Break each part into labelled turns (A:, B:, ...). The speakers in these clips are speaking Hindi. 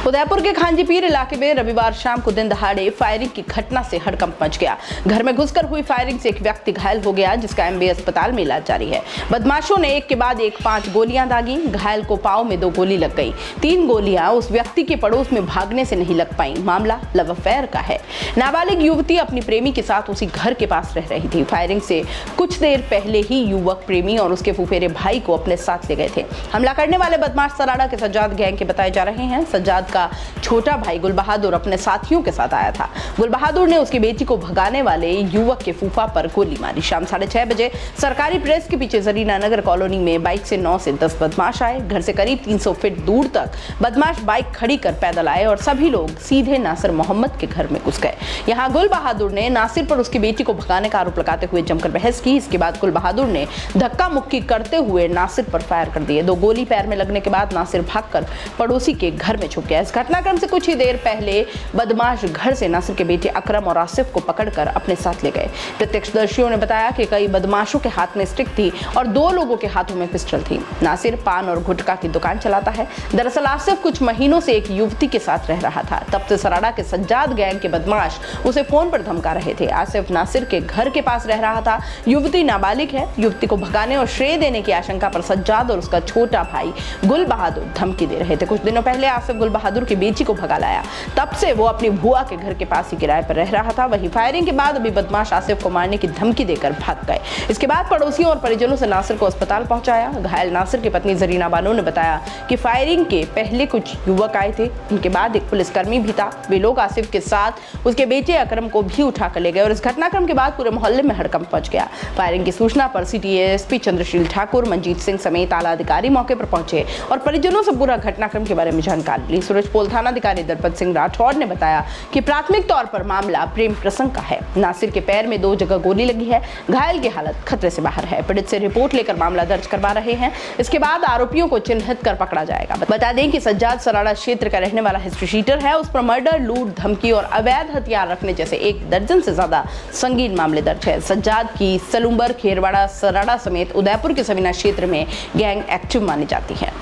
A: उदयपुर के खांजीपीर इलाके में रविवार शाम को दिन दहाड़े फायरिंग की घटना से हड़कंप मच गया। घर में घुसकर हुई फायरिंग से एक व्यक्ति घायल हो गया, जिसका एमबी अस्पताल में इलाज जारी है। बदमाशों ने एक के बाद एक 5 गोलियां दागी। घायल को पांव में 2 गोली लग गई। 3 गोलियां उस व्यक्ति के पड़ोस में भागने से नहीं लग पाई। मामला लव अफेयर का है। नाबालिग युवती अपनी प्रेमी के साथ उसी घर के पास रह रही थी। फायरिंग से कुछ देर पहले ही युवक प्रेमी और उसके फुफेरे भाई को अपने साथ ले गए थे। हमला करने वाले बदमाश सराड़ा के सज्जाद गैंग के बताए जा रहे हैं। सज्जाद का छोटा भाई गुल बहादुर अपने साथियों के साथ आया था। गुल बहादुर ने उसकी बेटी को भगाने वाले युवक के फूफा पर गोली मारी। शाम 6:30 बजे सरकारी प्रेस के पीछे जरीना नगर कॉलोनी में बाइक से 9 से 10 बदमाश आए। घर से करीब 300 फीट दूर तक बदमाश बाइक खड़ी कर पैदल आए और सभी लोग सीधे नासिर मोहम्मद के घर में घुस गए। यहाँ गुल बहादुर ने नासिर पर उसकी बेटी को भगाने का आरोप लगाते हुए जमकर बहस की। इसके बाद गुल बहादुर ने धक्का मुक्की करते हुए नासिर पर फायर कर दिए। 2 गोली पैर में लगने के बाद नासिर भागकर पड़ोसी के घर में छुप गया। इस घटनाक्रम से कुछ ही देर पहले बदमाश घर से नासिर के बेटे अकरम और आसिफ को पकड़कर अपने साथ ले गए। प्रत्यक्षदर्शियों ने बताया कि कई बदमाशों के हाथ में स्टिक थी और 2 लोगों के हाथों में पिस्टल थी। नासिर पान और गुटखा की दुकान चलाता है। दरअसल आसिफ कुछ महीनों से एक युवती के साथ रह रहा था। तब से सराड़ा के सज्जाद गैंग के बदमाश उसे फोन पर धमका रहे थे। आसिफ नासिर के घर के पास रह रहा था। युवती नाबालिग है। युवती को भगाने और श्रेय देने की आशंका पर सज्जाद और उसका छोटा भाई गुल बहादुर धमकी दे रहे थे। कुछ दिनों पहले आसिफ गुल बहादुर की बेटी को भगा लाया। तब से वो अपनी बुआ के घर के पास ही किराए पर रह रहा था। वहीं फायरिंग के बाद अभी बदमाश आसिफ को मारने की धमकी देकर भाग गए। इसके बाद पड़ोसियों और परिजनों से नासिर को अस्पताल पहुंचाया। घायल नासिर की पत्नी जरीना बानो ने बताया कि फायरिंग के पहले कुछ युवक आए थे। उनके बाद एक पुलिसकर्मी भी था। वे लोग आसिफ के साथ उसके बेटे अकरम को भी उठा कर ले गए और इस घटनाक्रम के बाद पूरे मोहल्ले में हड़कंप मच गया। फायरिंग की सूचना पर सिटी एएसपी चंद्रशील ठाकुर, मंजीत सिंह समेत आला अधिकारी मौके पर पहुंचे और परिजनों से पूरा घटनाक्रम के बारे में जानकारी ली। सूरजपोल थाना अधिकारी दरपत सिंह राठौर ने बताया कि प्राथमिक तौर पर मामला प्रेम प्रसंग का है। नासिर के पैर में 2 जगह गोली लगी है। घायल की हालत खतरे से बाहर है। पीड़ित से रिपोर्ट लेकर मामला दर्ज करवा रहे हैं। इसके बाद आरोपियों को चिन्हित कर पकड़ा जाएगा। बता दें कि सज्जाद सराड़ा क्षेत्र का रहने वाला हिस्ट्री शीटर है। उस पर मर्डर, लूट, धमकी और अवैध हथियार रखने जैसे 1 दर्जन से ज्यादा संगीन मामले दर्ज है। सज्जाद की सलूम्बर, खेरवाड़ा, सराड़ा समेत उदयपुर के सवीना क्षेत्र में गैंग एक्टिव मानी जाती है।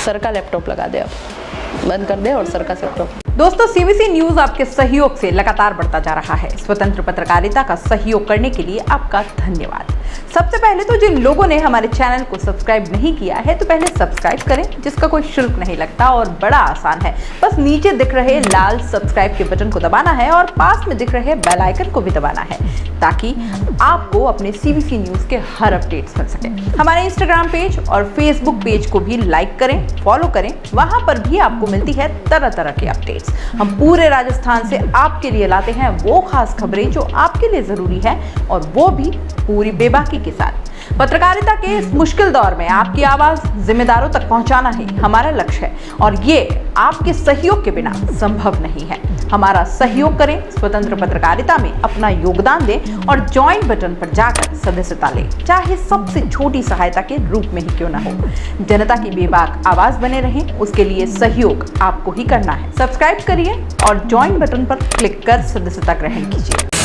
A: सर का लैपटॉप लगा दे, अब बंद कर दे और सर का लैपटॉप।
B: दोस्तों, सीबीसी न्यूज आपके सहयोग से लगातार बढ़ता जा रहा है। स्वतंत्र पत्रकारिता का सहयोग करने के लिए आपका धन्यवाद। सबसे पहले तो जिन लोगों ने हमारे चैनल को सब्सक्राइब नहीं किया है तो पहले सब्सक्राइब करें, जिसका कोई शुल्क नहीं लगता और बड़ा आसान है। बस नीचे दिख रहे लाल सब्सक्राइब के बटन को दबाना है और पास में दिख रहे बेल आइकन को भी दबाना है, ताकि आपको अपने सीबीसी न्यूज के हर अपडेट्स मिल सके। हमारे इंस्टाग्राम पेज और फेसबुक पेज को भी लाइक करें, फॉलो करें। वहां पर भी आपको मिलती है तरह तरह के अपडेट्स। हम पूरे राजस्थान से आपके लिए लाते हैं वो खास खबरें जो आपके लिए जरूरी है, और वो भी पूरी बेबाकी के साथ। पत्रकारिता के इस मुश्किल दौर में आपकी आवाज जिम्मेदारों तक पहुंचाना ही हमारा लक्ष्य है, और ये आपके सहयोग के बिना संभव नहीं है। हमारा सहयोग करें, स्वतंत्र पत्रकारिता में अपना योगदान दें और ज्वाइन बटन पर जाकर सदस्यता लें, चाहे सबसे छोटी सहायता के रूप में ही क्यों न हो। जनता की बेबाक आवाज बने रहें, उसके लिए सहयोग आपको ही करना है। सब्सक्राइब करिए और ज्वाइन बटन पर क्लिक कर सदस्यता ग्रहण कीजिए।